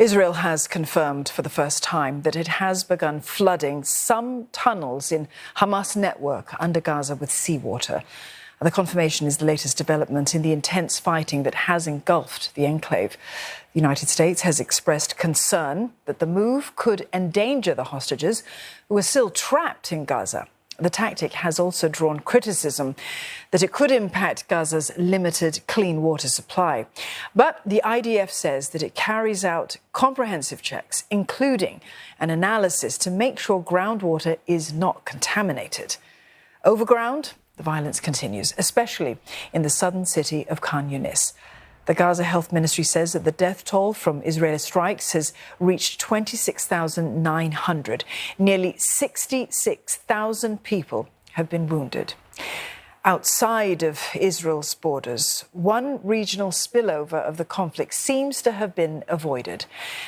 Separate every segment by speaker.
Speaker 1: Israel has confirmed for the first time that it has begun flooding some tunnels in Hamas network under Gaza with seawater. The confirmation is the latest development in the intense fighting that has engulfed the enclave. The United States has expressed concern that the move could endanger the hostages who are still trapped in Gaza. The tactic has also drawn criticism that it could impact Gaza's limited clean water supply. But the IDF says that it carries out comprehensive checks, including an analysis to make sure groundwater is not contaminated. Overground, the violence continues, especially in the southern city of Khan Yunis. The Gaza Health Ministry says that the death toll from Israeli strikes has reached 26,900. Nearly 66,000 people have been wounded. Outside of Israel's borders, one regional spillover of the conflict seems to have been avoided.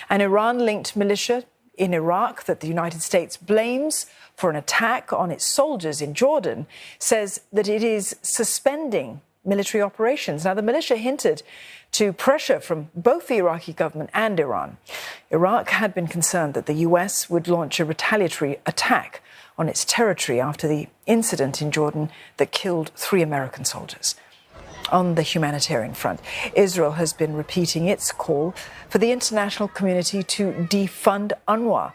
Speaker 1: An Iran-linked militia in Iraq that the United States blames for an attack on its soldiers in Jordan says that it is suspending military operations. Now, the militia hinted to pressure from both the Iraqi government and Iran. Iraq had been concerned that the US would launch a retaliatory attack on its territory after the incident in Jordan that killed 3 American soldiers. On the humanitarian front, Israel has been repeating its call for the international community to defund UNRWA.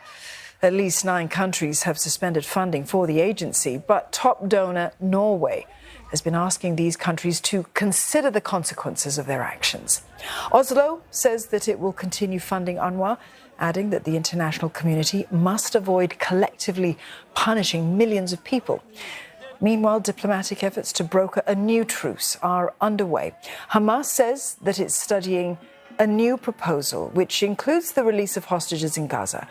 Speaker 1: At least 9 countries have suspended funding for the agency, but top donor Norway has been asking these countries to consider the consequences of their actions. Oslo says that it will continue funding UNRWA, adding that the international community must avoid collectively punishing millions of people. Meanwhile, diplomatic efforts to broker a new truce are underway. Hamas says that it's studying a new proposal, which includes the release of hostages in Gaza.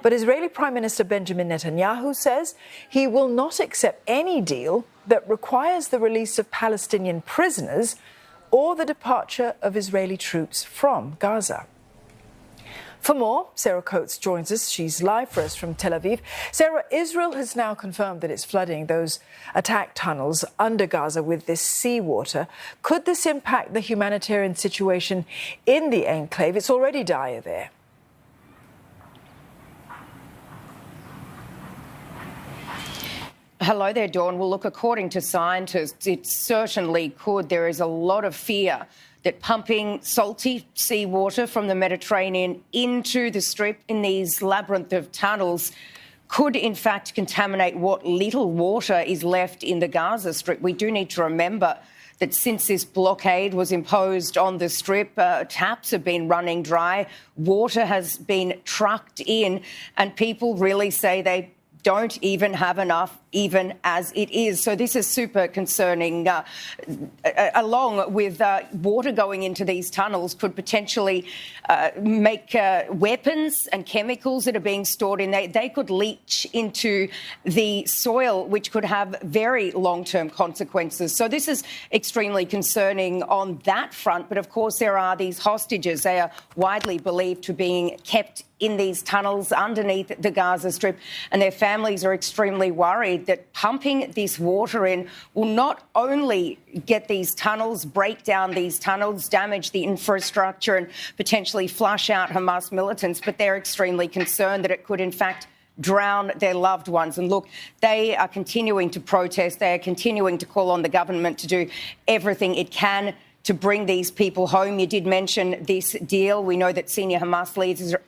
Speaker 1: But Israeli Prime Minister Benjamin Netanyahu says he will not accept any deal that requires the release of Palestinian prisoners or the departure of Israeli troops from Gaza. For more, Sarah Coates joins us. She's live for us from Tel Aviv. Sarah, Israel has now confirmed that it's flooding those attack tunnels under Gaza with this seawater. Could this impact the humanitarian situation in the enclave? It's already dire there.
Speaker 2: Hello there, Dawn. Well, look, according to scientists, it certainly could. There is a lot of fear that pumping salty seawater from the Mediterranean into the Strip in these labyrinth of tunnels could, in fact, contaminate what little water is left in the Gaza Strip. We do need to remember that since this blockade was imposed on the Strip, taps have been running dry, water has been trucked in, and people really say they don't even have enough, even as it is. So this is super concerning. Along with water going into these tunnels could potentially make weapons and chemicals that are being stored in there. They could leach into the soil, which could have very long-term consequences. So this is extremely concerning on that front. But of course, there are these hostages. They are widely believed to be being kept in these tunnels underneath the Gaza Strip, and their families are extremely worried that pumping this water in will not only get these tunnels, break down these tunnels, damage the infrastructure and potentially flush out Hamas militants, but they're extremely concerned that it could, in fact, drown their loved ones. And look, they are continuing to protest. They are continuing to call on the government to do everything it can to bring these people home. You did mention this deal. We know that senior Hamas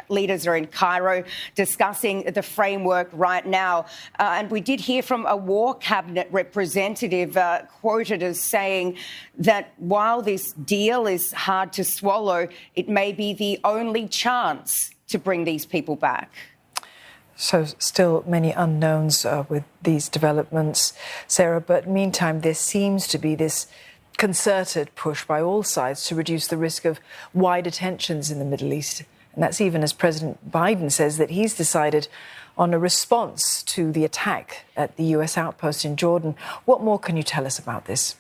Speaker 2: leaders are in Cairo discussing the framework right now. And we did hear from a war cabinet representative quoted as saying that while this deal is hard to swallow, it may be the only chance to bring these people back.
Speaker 1: So still many unknowns with these developments, Sarah. But meantime, there seems to be this concerted push by all sides to reduce the risk of wider tensions in the Middle East. And that's even as President Biden says that he's decided on a response to the attack at the US outpost in Jordan. What more can you tell us about this?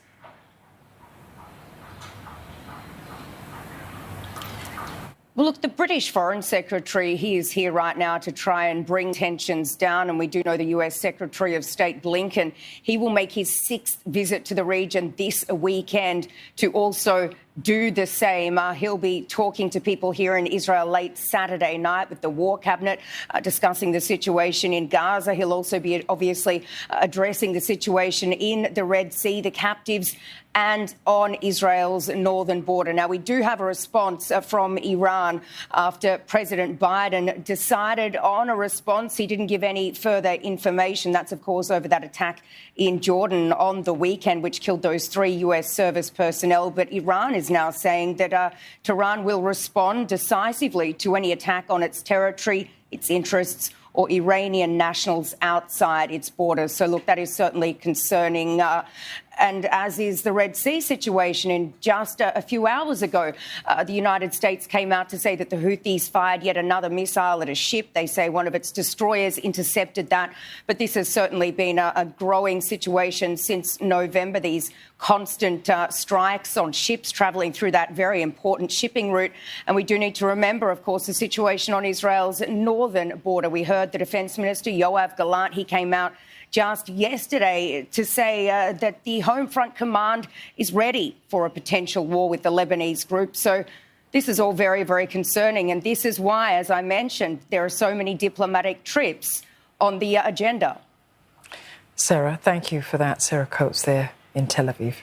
Speaker 2: Well, look, the British Foreign Secretary, he is here right now to try and bring tensions down. And we do know the US Secretary of State Blinken, he will make his 6th visit to the region this weekend to also do the same. He'll be talking to people here in Israel late Saturday night with the War Cabinet, discussing the situation in Gaza. He'll also be obviously addressing the situation in the Red Sea, the captives, and on Israel's northern border. Now, we do have a response from Iran after President Biden decided on a response. He didn't give any further information. That's, of course, over that attack in Jordan on the weekend, which killed those 3 US service personnel. But Iran is now saying that Tehran will respond decisively to any attack on its territory, its interests, or Iranian nationals outside its borders. So, look, that is certainly concerning. And as is the Red Sea situation. In just a few hours ago, the United States came out to say that the Houthis fired yet another missile at a ship. They say one of its destroyers intercepted that. But this has certainly been a growing situation since November, these constant strikes on ships travelling through that very important shipping route. And we do need to remember, of course, the situation on Israel's northern border. We heard the Defence Minister, Yoav Gallant, he came out just yesterday to say that the Home Front Command is ready for a potential war with the Lebanese group. So this is all very, very concerning. And this is why, as I mentioned, there are so many diplomatic trips on the agenda.
Speaker 1: Sarah, thank you for that. Sarah Coates there in Tel Aviv.